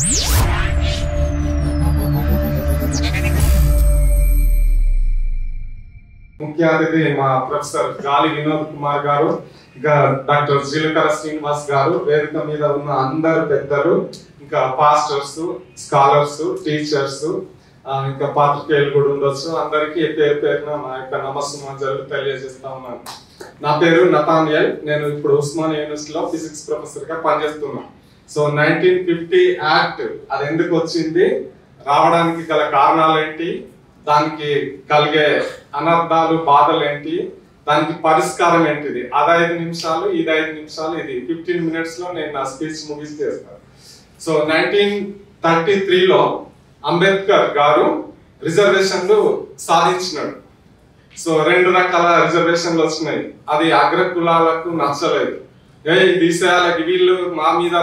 ముఖ్య అతిథి మా ప్రొఫెసర్ గాలి వినోద్ కుమార్ గారు, ఇంకా డాక్టర్ జీలకర్ర శ్రీనివాస్ గారు, వేదిక మీద ఉన్న అందరు పెద్దలు, ఇంకా పాస్టర్స్, స్కాలర్స్, టీచర్స్, ఇంకా పాత్రికేయులు కూడా ఉండొచ్చు. అందరికీ పేరు పేరున మా యొక్క నమస్సుమాంజలు తెలియజేస్తా ఉన్నాను. నా పేరు నతానియల్. నేను ఇప్పుడు ఉస్మానియా యూనివర్సిటీలో ఫిజిక్స్ ప్రొఫెసర్ గా పనిచేస్తున్నాను. సో 1950 యాక్ట్ అది ఎందుకు వచ్చింది, రావడానికి గల కారణాలు ఏంటి, దానికి కలిగే అనర్థాలు, బాధలు ఏంటి, దానికి పరిష్కారం ఏంటిది, అది 5 నిమిషాలు, ఇది 5 నిమిషాలు, ఇది 15 minutes లో నేను నా స్పీచ్ ముగిస్తాను. సో 1933లో అంబేద్కర్ గారు రిజర్వేషన్లు సాధించినాడు. సో 2 రకాల రిజర్వేషన్లు వచ్చినాయి. అది అగ్ర కులాలకు నచ్చలేదు. తీసేయాలకి వీళ్ళు మా మీద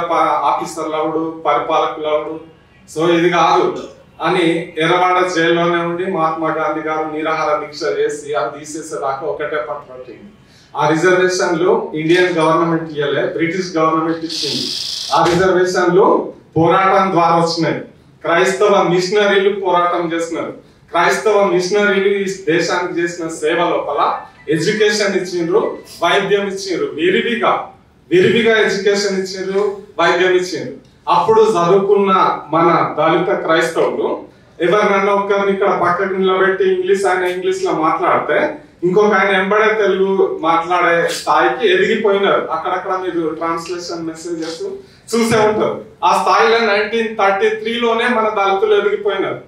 ఆఫీసర్లు అవుడు, పరిపాలకులు అవుడు, సో ఇది కాదు అని ఎర్రవాడ జైల్లోనే ఉండి మహాత్మా గాంధీ గారు నిరాహార దీక్ష చేసి అది తీసేసేదాకా ఒకటే పట్టింది. ఆ రిజర్వేషన్లు ఇండియన్ గవర్నమెంట్ ఇయ్యలే, బ్రిటిష్ గవర్నమెంట్ ఇచ్చింది. ఆ రిజర్వేషన్లు పోరాటం ద్వారా వచ్చినాయి. క్రైస్తవ మిషనరీలు పోరాటం చేస్తున్నారు. క్రైస్తవ మిషనరీలు ఈ దేశానికి చేసిన సేవ లోపల ఎడ్యుకేషన్ ఇచ్చిండ్రు, వైద్యం ఇచ్చిండ్రు, విరివిగా ఎడ్యుకేషన్ ఇచ్చిండ్రు, వైద్యం ఇచ్చిండ్రు. అప్పుడు చదువుకున్న మన దళిత క్రైస్తవులు ఎవరినన్నా ఒక్కరిని ఇక్కడ పక్కకు నిలబెట్టి ఇంగ్లీష్ లో మాట్లాడితే ఇంకొక ఆయన ఎంబడే తెలుగు మాట్లాడే స్థాయికి ఎదిగిపోయినారు. అక్కడక్కడ మీరు ట్రాన్స్లేషన్ మెసేజెస్ చూసే ఉంటారు. ఆ స్థాయిలో 1933లోనే మన దళితులు ఎదిగిపోయినారు.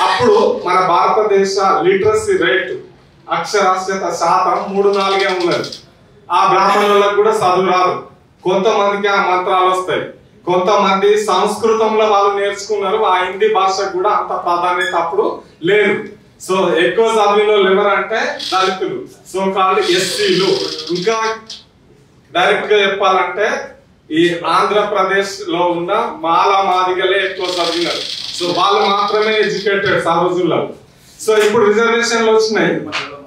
అప్పుడు మన భారతదేశ లిటరసీ రేట్, అక్షరాస్యత శాతం 3-4 ఉన్నది. ఆ బ్రాహ్మణులకు కూడా చదువు రాదు. కొంతమందికి ఆ మంత్రాలు వస్తాయి, కొంతమంది సంస్కృతంలో వాళ్ళు నేర్చుకున్నారు. ఆ హిందీ భాషకు కూడా అంత ప్రాధాన్యత అప్పుడు లేదు. సో ఎక్కువ చదివిన వాళ్ళు ఎవరంటే దళితులు, సో కాల్డ్ ఎస్సీలు. ఇంకా డైరెక్ట్ గా చెప్పాలంటే ఈ ఆంధ్రప్రదేశ్ లో ఉన్న మాదిగలే ఎక్కువ చదివినారు. సో వాళ్ళు మాత్రమే ఎడ్యుకేటెడ్ ఆ రోజుల్లో. సో ఇప్పుడు రిజర్వేషన్లు వచ్చినాయి.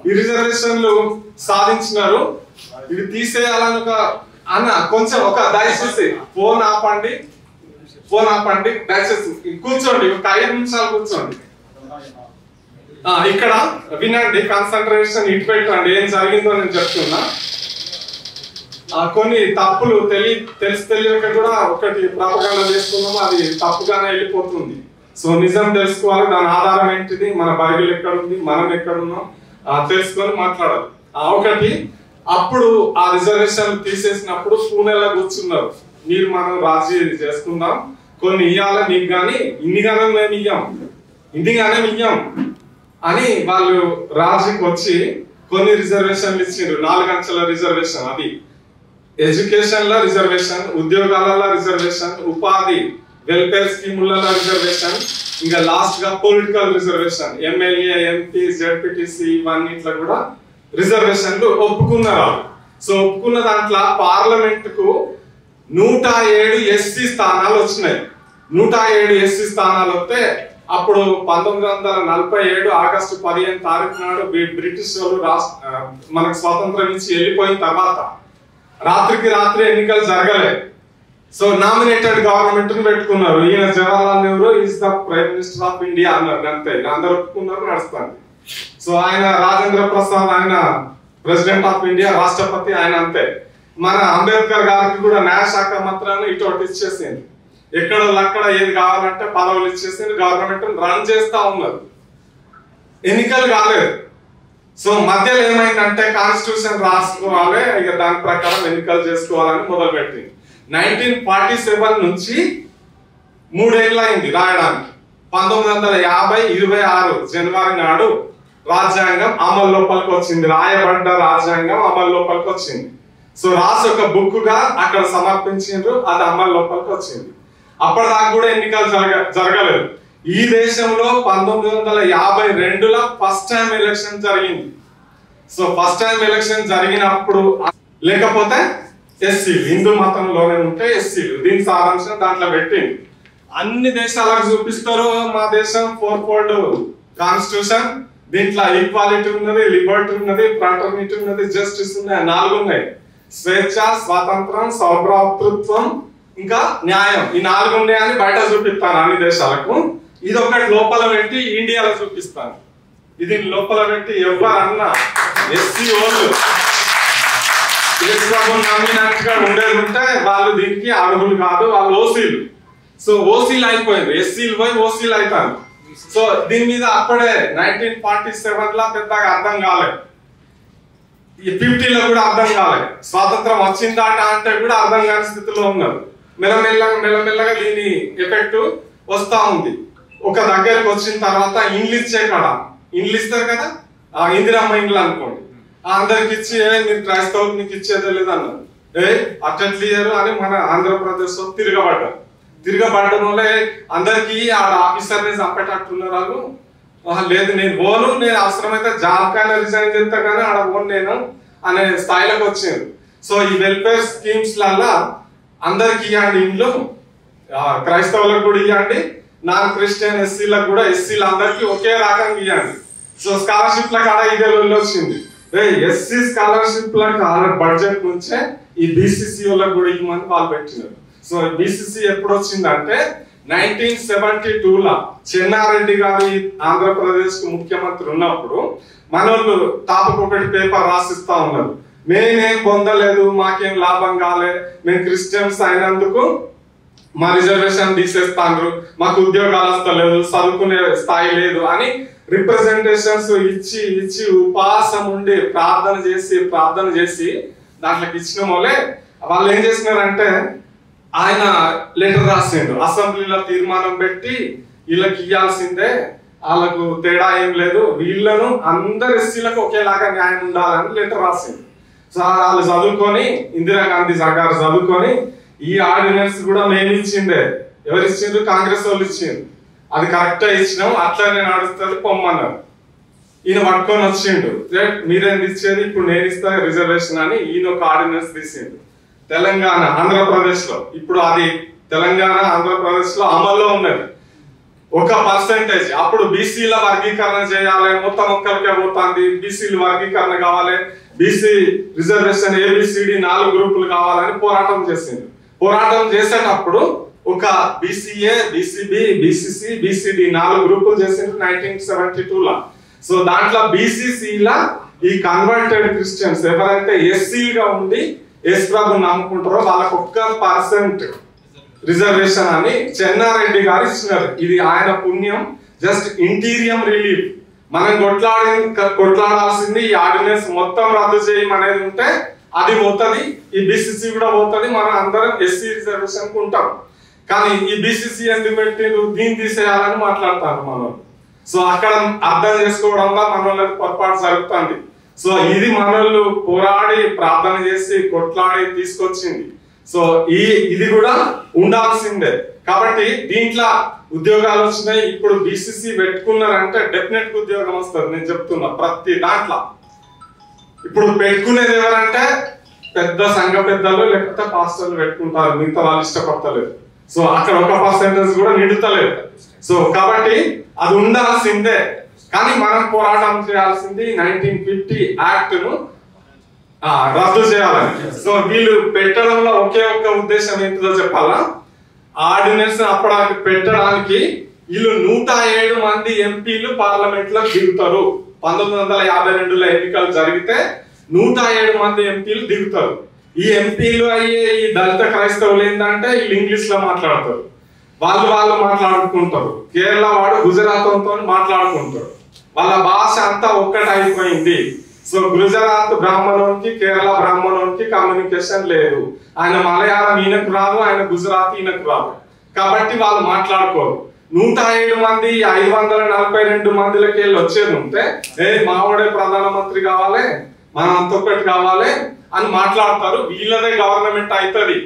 ఈ రిజర్వేషన్లు సాధించినారు. ఇవి తీసేయాలని కొంచెం దయచేసి ఫోన్ ఆపండి దయచేసి కూర్చోండి, ఒక 5 నిమిషాలు కూర్చోండి. ఇక్కడ వినండి, కాన్సన్ట్రేషన్ ఇటు పెట్టండి. ఏం జరిగిందో నేను చెప్తున్నా. కొన్ని తప్పులు తెలియక కూడా ఒకటి ప్రాపగాండా చేస్తున్నాము, అది తప్పుగానే వెళ్ళిపోతుంది. సో నిజం తెలుసుకోవాలి, దాని ఆధారం ఏంటిది, మన బైబిల్ ఎక్కడుంది, మనం ఎక్కడున్నాం తెలుసుకొని మాట్లాడాలి. ఒకటి, అప్పుడు ఆ రిజర్వేషన్ తీసేసినప్పుడు పూణేలో కూర్చున్నారు. మీరు మనం రాజీ చేసుకుందాం, కొన్ని ఇయ్యాలి నీకు, కానీ ఇన్నిగానే మేము ఇయ్యాం అని వాళ్ళు రాజీకి వచ్చి కొన్ని రిజర్వేషన్లు ఇచ్చిండ్రు. 4 అంచెల రిజర్వేషన్, అది ఎడ్యుకేషన్ లో రిజర్వేషన్, ఉద్యోగాలలో రిజర్వేషన్, ఉపాధి వెల్ఫేర్ స్కీములలో రిజర్వేషన్, ఇంకా లాస్ట్ గా political reservation, MLA, MP, ZPTC ఇవన్నిట్లో కూడా రిజర్వేషన్లు ఒప్పుకున్నారు. సో ఒప్పుకున్న దాంట్లో పార్లమెంట్ కు 107 ఎస్సీ స్థానాలు వచ్చినాయి. 107 ఎస్సీ స్థానాలు వస్తే అప్పుడు 1947 ఆగస్టు 15 తారీఖు నాడు బ్రిటిష్ వాళ్ళు మనకు స్వాతంత్రం ఇచ్చి వెళ్ళిపోయిన తర్వాత రాత్రికి రాత్రి ఎన్నికలు జరగలే. సో నామినేటెడ్ గవర్నమెంట్ ని పెట్టుకున్నారు. ఈయన Jawaharlal Nehru is the prime minister of India అన్నారు. అంతే, అందరు ఒప్పుకున్నారు, నడుస్తుంది. సో ఆయన రాజేంద్ర ప్రసాద్, ఆయన ప్రెసిడెంట్ ఆఫ్ ఇండియా, రాష్ట్రపతి ఆయన అంతే. మన అంబేద్కర్ గారికి కూడా న్యాయశాఖ మంత్రాన్ని ఇటువంటి ఇచ్చేసింది. అక్కడ ఏది కావాలంటే పదవులు ఇచ్చేసింది. గవర్నమెంట్ రన్ చేస్తా ఉన్నారు, ఎన్నికలు కాలేదు. సో మధ్యలో ఏమైందంటే కాన్స్టిట్యూషన్ రాసుకోవాలి, ఇక దాని ప్రకారం ఎన్నికలు చేసుకోవాలని మొదలు పెట్టింది. 1947 నుంచి 3 ఏళ్ళు అయింది రాయడానికి. 1950 26 జనవరి నాడు రాజ్యాంగం అమలు లోపలికి వచ్చింది. రాయబడ్డ రాజ్యాంగం అమలు లోపలికి వచ్చింది. సో రాసి ఒక బుక్ గా అక్కడ సమర్పించిండ్రు, అది అమలు లోపలికి వచ్చింది. అప్పటిదాకా కూడా ఎన్నికలు జరగలేదు. ఈ దేశంలో 1952లో ఫస్ట్ టైం ఎలక్షన్ జరిగింది. సో ఫస్ట్ టైం ఎలక్షన్ జరిగినప్పుడు లేకపోతే ఎస్సీలు, హిందూ మతంలోనే ఉంటే ఎస్సీలు, దీని సారాంశం దాంట్లో పెట్టింది. అన్ని దేశాలకు చూపిస్తారు మా దేశం 4-fold కాన్స్టిట్యూషన్, దీంట్లో ఈక్వాలిటీ ఉన్నది, లిబర్టీ ఉన్నది, ఫ్రాటర్నిటీ ఉన్నది, జస్టిస్ ఉన్నాయి, 4 ఉన్నాయి. స్వేచ్ఛ, స్వాతంత్రం, సౌభ్రాతృత్వం, ఇంకా న్యాయం. ఈ 4 ఉన్నాయని బయట చూపిస్తాను అన్ని దేశాలకు. ఇది ఒకటి లోపల పెట్టి ఇండియాలో చూపిస్తాను. ఇది లోపల పెట్టి ఎవరన్నా ఎస్సీ వాళ్ళు నమ్మినట్టుగా ఉండేది ఉంటే వాళ్ళు దీనికి అర్హులు కాదు, వాళ్ళు ఓసీలు. సో ఓసీలు అయిపోయింది, ఎస్సీలు పోయి ఓసీలు అవుతారు. సో దీని మీద అప్పుడే 1947 పెద్దగా అర్థం కాలేదు, ఈ 50లో కూడా అర్థం కాలేదు. స్వాతంత్రం వచ్చిందాట అంటే కూడా అర్థం కాని స్థితిలో ఉన్నారు. మెల్లమెల్లగా దీని ఎఫెక్ట్ వస్తా ఉంది. ఒక దగ్గరకు వచ్చిన తర్వాత ఇంగ్లీష్ కాడ ఇండ్లు ఇస్తారు కదా, ఇందిరమ్మ ఇండ్లు అనుకోండి, అందరికి ఇచ్చి మీరు క్రైస్తవులకు మీకు ఇచ్చేదే లేదు అన్నారు. అట్లెట్లియరు అని మన ఆంధ్రప్రదేశ్ లో తిరగబడడం వల్ల అందరికి ఆడ ఆఫీసర్ని చంపేటట్టున్నారు వాళ్ళు. లేదు నేను పోను, నేను అవసరమైతే జాబ్ కైనా రిజైన్ చేస్తా కానీ ఆడ పోను నేను అనే స్థాయిలోకి వచ్చింది. సో ఈ వెల్ఫేర్ స్కీమ్స్ లల్లా అందరికి ఇవ్వండి ఇండ్లు, క్రైస్తవులకు కూడా ఇవ్వండి, నాన్ క్రిస్టియన్ ఎస్సీలకు కూడా, ఎస్సీలు అందరికి ఒకే రకంగా ఇవ్వండి. సో స్కాలర్షిప్ ల కాడ ఇదే వచ్చింది. ఎస్సీ స్కాలర్షిప్ ల బడ్జెట్ నుంచే ఈ బీసీసీ వాళ్ళకి కూడా ఇవ్వమని వాళ్ళు పెట్టినారు. సో బీసీసీ ఎప్పుడు వచ్చిందంటే 1972లో చెన్నారెడ్డి గారు ఆంధ్రప్రదేశ్ కు ముఖ్యమంత్రి ఉన్నప్పుడు మనోళ్ళు తాపకొకటి పేపర్ రాసిస్తా ఉన్నారు, మేమేం పొందలేదు, మాకేం లాభం కాలే, మేము క్రిస్టియన్స్ అయినందుకు మా రిజర్వేషన్ తీసేస్తాండ్రు, మాకు ఉద్యోగాలు వస్తలేదు, చదువుకునే స్థాయి లేదు అని రిప్రజెంటేషన్స్ ఇచ్చి ఉపవాసం ఉండి ప్రార్థన చేసి దాంట్లోకి ఇచ్చిన వాళ్ళే వాళ్ళు ఏం చేసినారంటే ఆయన లెటర్ రాసిండు, అసెంబ్లీలో తీర్మానం పెట్టి వీళ్ళకి ఇవ్వాల్సిందే, వాళ్ళకు తేడా ఏం లేదు, వీళ్ళను అందరు ఎస్సీలకు ఒకేలాగా న్యాయం ఉండాలని లెటర్ రాసిండు. సో వాళ్ళు చదువుకొని, ఇందిరాగాంధీ గారు చదువుకొని ఈ ఆర్డినెన్స్ కూడా మేము ఇచ్చిందే, ఎవరు ఇచ్చిండ్రు, కాంగ్రెస్ వాళ్ళు ఇచ్చిండ్రు, అది కరెక్ట్ ఇచ్చినాం, అట్లనే నడుస్తుంది పొమ్మన్నారు. ఈయన పట్టుకొని వచ్చిండు, మీరేం ఇచ్చేది ఇప్పుడు నేను ఇస్తా రిజర్వేషన్ అని ఈయన ఒక ఆర్డినెన్స్ తీసిండు. తెలంగాణ ఆంధ్రప్రదేశ్ లో ఇప్పుడు అది తెలంగాణ ఆంధ్రప్రదేశ్ లో అమల్లో ఉన్నది. 1% అప్పుడు బీసీల వర్గీకరణ చేయాలి, మొత్తం ఒక్కరికే పోతుంది, బీసీలు వర్గీకరణ కావాలి, బీసీ రిజర్వేషన్ ABCD 4 గ్రూపులు కావాలని పోరాటం చేసింది. పోరాటం చేసేటప్పుడు ఒక BCA, BCB, BCC, BCD 4 గ్రూపులు చేసింది 1972లో. సో దాంట్లో BCCల ఈ కన్వర్టెడ్ క్రిస్టియన్స్ ఎవరైతే ఎస్సీగా ఉండి యేసుప్రభుని నమ్ముకుంటారో వాళ్ళకు 1% రిజర్వేషన్ అని చెన్నారెడ్డి గారు ఇచ్చినారు. ఇది ఆయన పుణ్యం, జస్ట్ ఇంటీరియం రిలీఫ్. మనం కొట్లాడాల్సింది ఈ ఆర్డినెన్స్ మొత్తం రద్దు చేయమనేది ఉంటే అది పోతుంది, ఈ BCC కూడా పోతుంది, మనం అందరం ఎస్సీ రిజర్వేషన్ ఉంటాం. కానీ ఈ BCC ఎందుకు పెట్టిండ్రు, దీన్ని తీసేయాలని మాట్లాడతారు మనం. సో అక్కడ అర్థం చేసుకోవడంలో మనోళ్ళకి పొరపాటు జరుగుతుంది. సో ఇది మనోళ్ళు పోరాడి ప్రార్థన చేసి కొట్లాడి తీసుకొచ్చింది. సో ఇది కూడా ఉండాల్సిందే. కాబట్టి దీంట్లో ఉద్యోగాలు వచ్చినాయి. ఇప్పుడు BCC పెట్టుకున్నారంటే డెఫినెట్ ఉద్యోగం వస్తుంది, నేను చెప్తున్నా. ప్రతి దాంట్లో ఇప్పుడు పెట్టుకునేది ఎవరంటే పెద్ద సంఘ పెద్దలు లేకపోతే పాస్టర్లు పెట్టుకుంటారు, మిగతా వాళ్ళు ఇష్టపడతలేదు. సో అక్కడ 1% కూడా నిండుతలేదు. సో కాబట్టి అది ఉండాల్సిందే. కానీ మనం పోరాటం చేయాల్సింది 1950 యాక్ట్ ను రద్దు చేయాలని. సో వీళ్ళు పెట్టడంలో ఒకే ఒక్క ఉద్దేశం ఏంటిదో చెప్పాలా, ఆర్డినెన్స్ అప్పుడు పెట్టడానికి వీళ్ళు 107 మంది ఎంపీలు పార్లమెంట్ లో దిగుతారు. 1952లో ఎన్నికలు జరిగితే 107 మంది ఎంపీలు దిగుతారు. ఈ ఎంపీలు అయ్యే ఈ దళిత క్రైస్తవులు ఏంటంటే వీళ్ళు ఇంగ్లీష్ లో మాట్లాడతారు, వాళ్ళు మాట్లాడుకుంటారు. కేరళ వాడు గుజరాత్ తో మాట్లాడుకుంటారు, వాళ్ళ భాష అంతా ఒక్కటైపోయింది. సో గుజరాత్ బ్రాహ్మణునికి కేరళ బ్రాహ్మణునికి కమ్యూనికేషన్ లేదు. ఆయన మలయాళం ఈయనకు రాదు, ఆయన గుజరాత్ ఈయనకు రాదు. కాబట్టి వాళ్ళు మాట్లాడుకోరు. 107 మంది 542 మందిలకి వెళ్ళి వచ్చేది ఉంటే మావాడే ప్రధానమంత్రి కావాలి, మనం అంతొక్కటి కావాలి అని మాట్లాడతారు. వీళ్ళదే గవర్నమెంట్ అవుతుంది.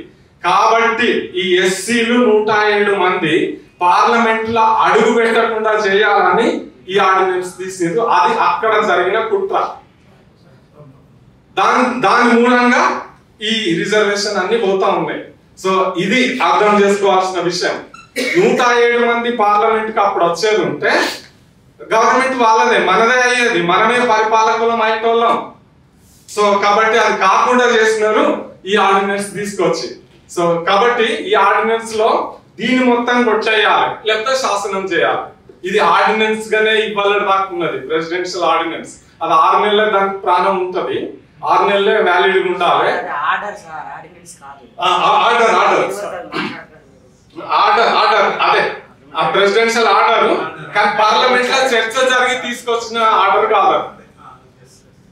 కాబట్టి ఈ ఎస్సీలు 107 మంది పార్లమెంట్ లో అడుగు పెట్టకుండా చేయాలని ఈ ఆర్డినెన్స్ తీసింది. అది అక్కడ జరిగిన కుట్ర. దాని మూలంగా ఈ రిజర్వేషన్ అన్ని పోతా ఉన్నాయి. సో ఇది అర్థం చేసుకోవాల్సిన విషయం. 107 మంది పార్లమెంట్ కి అప్పుడు వచ్చేది ఉంటే గవర్నమెంట్ వాళ్ళదే, మనదే అయ్యేది, మనమే పరిపాలకులం అయ్యేటోళ్ళం. సో కాబట్టి అది కాకుండా చేసినారు ఈ ఆర్డినెన్స్ తీసుకొచ్చి. సో కాబట్టి ఈ ఆర్డినెన్స్ లో దీన్ని మొత్తం కొట్టేయాలి, లేకపోతే శాసనం చేయాలి. ఇది ఆర్డినెన్స్ గానే ఇవాళ దాకా ఉన్నది, ప్రెసిడెన్షియల్ ఆర్డినెన్స్. అది 6 నెలలే దానికి ప్రాణం ఉంటది, 6 నెలలే వ్యాలిడ్ ఉండాలి. ఆర్డర్ అదే ఆ ప్రెసిడెన్షియల్ ఆర్డర్, కానీ పార్లమెంట్ లో చర్చ జరిగి తీసుకొచ్చిన ఆర్డర్ కాదు.